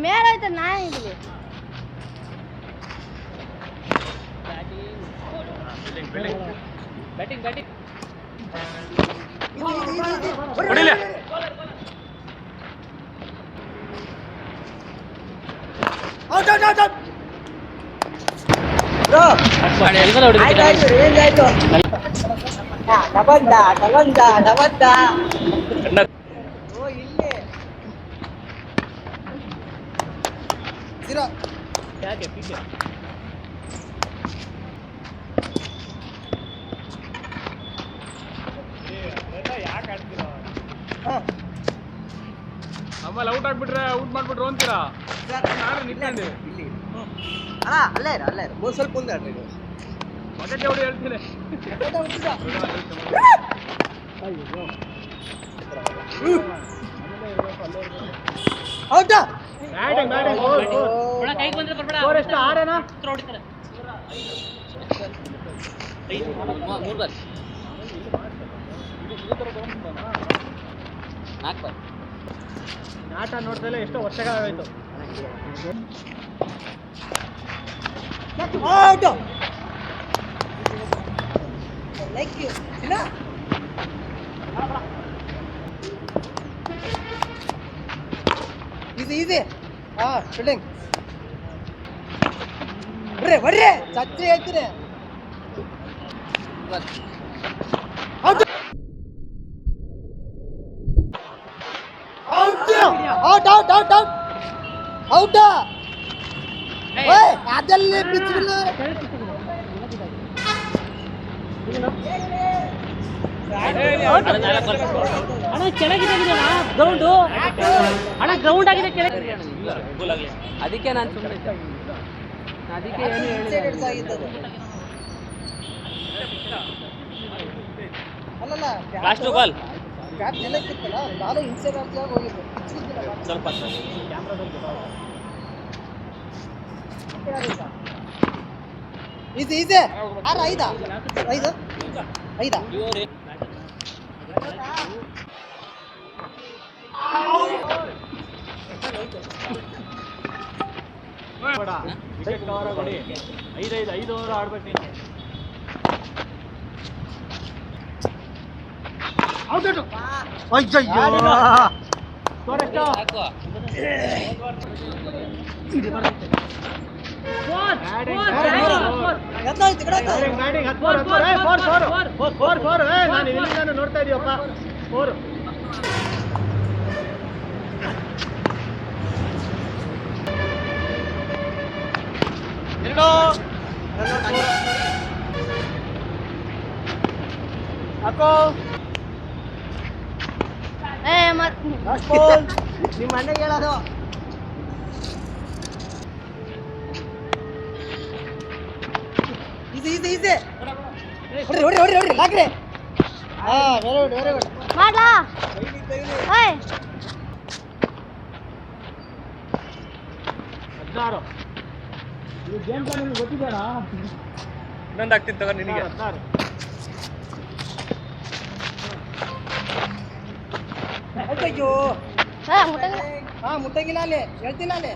ಮೇಲಾಯ್ತ ನಾ ಇಲ್ಲಿ ಬ್ಯಾಟಿಂಗ್ ಆಮೇಲೆ ಔಟ್ ಆಗ್ಬಿಟ್ರೆ ಔಟ್ ಮಾಡ್ಬಿಟ್ರು ಅಂತೀರಾ ನಿಂತ್ಕೊಂಡು ಅಲ್ಲೇ ಸ್ವಲ್ಪ ಮುಂದೆ ಆಡ್ರಿ ಮಗಕ್ಕೆ ಹೊಡಿ ಹೇಳ್ತೀನಿ ಹೌದಾ ಎಷ್ಟು ಆರೇನಾ ಆಟ ನೋಡ್ದಲ್ಲ ಎಷ್ಟೋ ವರ್ಷಗಳಾಗೋಯ್ತು ಲೈಕ್ ಯು ಇಲ್ಲ ಈಸಿ ಫೀಲ್ಡಿಂಗ್ ಬರ್ರಿ ಸಚ್ಚಿ ಹೇಳ್ತೀನಿ ಔಟ್ ಅದೆಲ್ಲ ಬಿಚ್ಚಿಲ್ಲ ಅಣ್ಣ ಕೆಳಗಿದೆ ಗ್ರೌಂಡು ಅಣ್ಣ ಗ್ರೌಂಡ್ ಆಗಿದೆ ಕೆಳಗೆ ಅದಕ್ಕೆ ನಾನು ಸುಮ್ಮನೆ ಅದಕ್ಕೆ ಏನು ಅಲ್ಲಲ್ಲ ಲಾಸ್ಟ್ ಬಾಲ್ ಬ್ಯಾಟ್ ನೆಲಕ್ಕಿತ್ತಲ್ಲ ನಾನು ಇನ್ಸೈಡ್ ಆಗಿ ಹೋಗಿದ್ದೆ ಸ್ವಲ್ಪ ಈಸಿ ಆರು ಐದಾ ವಿಕೆಟ್ ಕವರ್ ಕೊಡಿ 5 ಓವರ್ ಆಡ್ಬೇಕು ನೀನು ನಾನು ನೋಡ್ತಾ ಇದೀವಪ್ಪ 4 ಹಾಕೋ ನಿಮ್ಮ ಅಣ್ಣಗೆ ಹೇಳೋದು ಈಸಿ ಹೊಡ್ರಿ ಹಾಕ್ರಿ ವೆರಿ ಗುಡ್ ಮಾಡ್ಲಾ ಓಯ್ 16 ಇದು ಗೇಮ್ ಪ್ಲಾನ್ ನಿಮಗೆ ಗೊತ್ತಿದೆಯಾ ಇನ್ನೊಂದು ಆಗ್ತಿತ್ತು ತಗೋ ನಿನಗೆ 16 ಅಯ್ಯೋ ಮುಟ್ಟಂಗಿಲ್ಲ ಅಲ್ಲಿ ಹೇಳ್ತಿಲ್ಲ ಅಲ್ಲಿ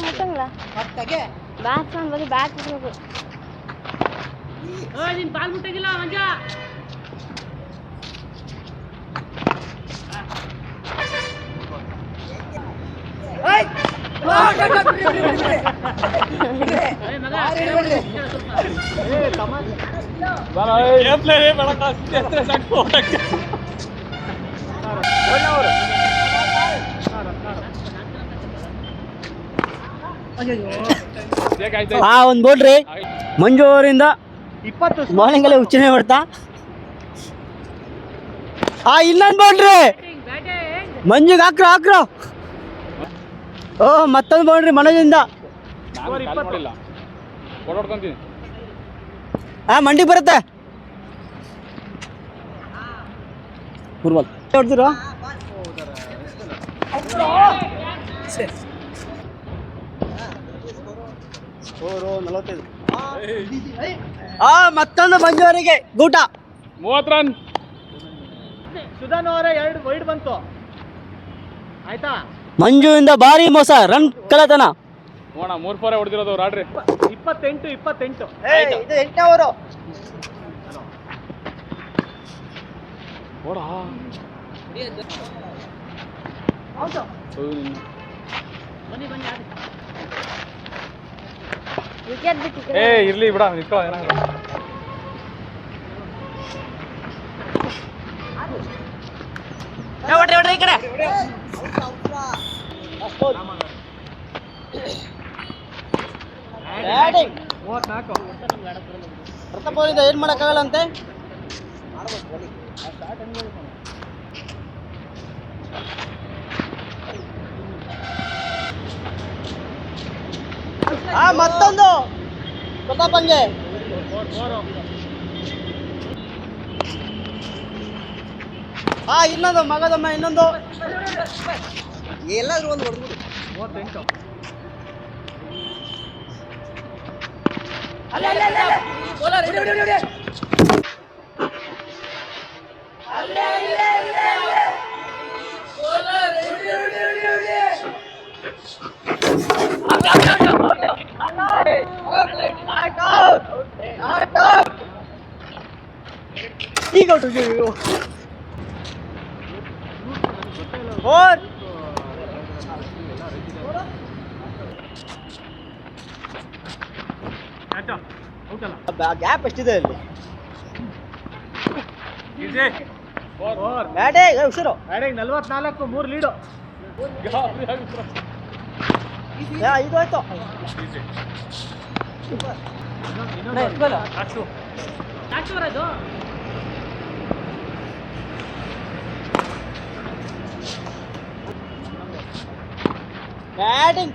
ಮುಟ್ಟಂಗಿಲ್ಲ ಹತ್ತಗೆ ಬ್ಯಾಟ್ಸ್ಮನ್ ಬರೀ ಬ್ಯಾಟ್ ಬಿಡಬೇಕು ನೀನು ಬಾಲ್ ಮುಟ್ಟಂಗಿಲ್ಲ ಮಂಜ ಒಂದು ಬೋಲ್ರಿ ಮಂಜು ಅವರಿಂದ 20 ಬೌಲಿಂಗ್ ಅಲ್ಲಿ ಉಚ್ಚನೆ ಮಾಡ್ತಾ ಇನ್ನೊಂದು ಬೌಲ್ರಿ ಮಂಜುಗೆ ಹಾಕ್ರ ಓ ಮತ್ತೊಂದು ಬೌಲ್ರಿ ಮನೋಜಿಂದ ಮಂಡಿಗೆ ಬರುತ್ತೆ ಹೊಡ್ದಿರೋ 45 ಮತ್ತೊಂದು ಮಂಜು ಅವರಿಗೆ ಗೂಟ. 30 ರನ್. ಸುಧಾನ್ ಅವರೇ 2 ವೈಡ್ ಬಂತು ಆಯ್ತಾ. ಮಂಜುವಿಂದ ಭಾರಿ ಮೋಸ, ರನ್ ಕಳತನ. ನೋಡ 3 4 ಹೊಡೆದಿರೋದು ಅವ್ರು ಆಡ್ರಿ. 28. ಇದು 8ನೇ ಓವರ್. ಓಡ ವಿಕೆಟ್ ಬಿಟ್ಟು ಇರ್ಲಿ ಬಿಡ ನಿತ್ಕೊ ಏನಾಗಲ್ಲ. ಈ ಕಡೆ ಬ್ಯಾಟಿಂಗ್ 34. ಪ್ರತಾಪ್ ಅವರಿಂದ ಏನ್ ಮಾಡಕ್ಕಾಗಲ್ಲಂತೆ. ಮತ್ತೊಂದು ಪ್ರತಾಪಂಗೆ. ಇನ್ನೊಂದು ಮಗದಮ್ಮ, ಇನ್ನೊಂದು ಎಲ್ಲಾದ್ರೂ ಒಂದು ಹೊಡೆದ್ಬಿಡು. 38. ಈಗ ಗ್ಯಾಪ್ ಎಷ್ಟಿದೆ ಅಲ್ಲಿ. ಬ್ಯಾಟಿಂಗ್ ಹುಷಾರು. 44 3 ಲೀಡು. 5 ಆಯ್ತು. ಬ್ಯಾಟಿಂಗ್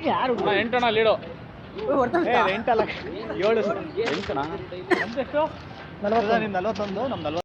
ಯಾರು 8 ಲೀಡು. 8 ಅಲ್ಲ 7 8 ನಮ್ದೆಷ್ಟು 40. 41 ನಮ್ದು 40.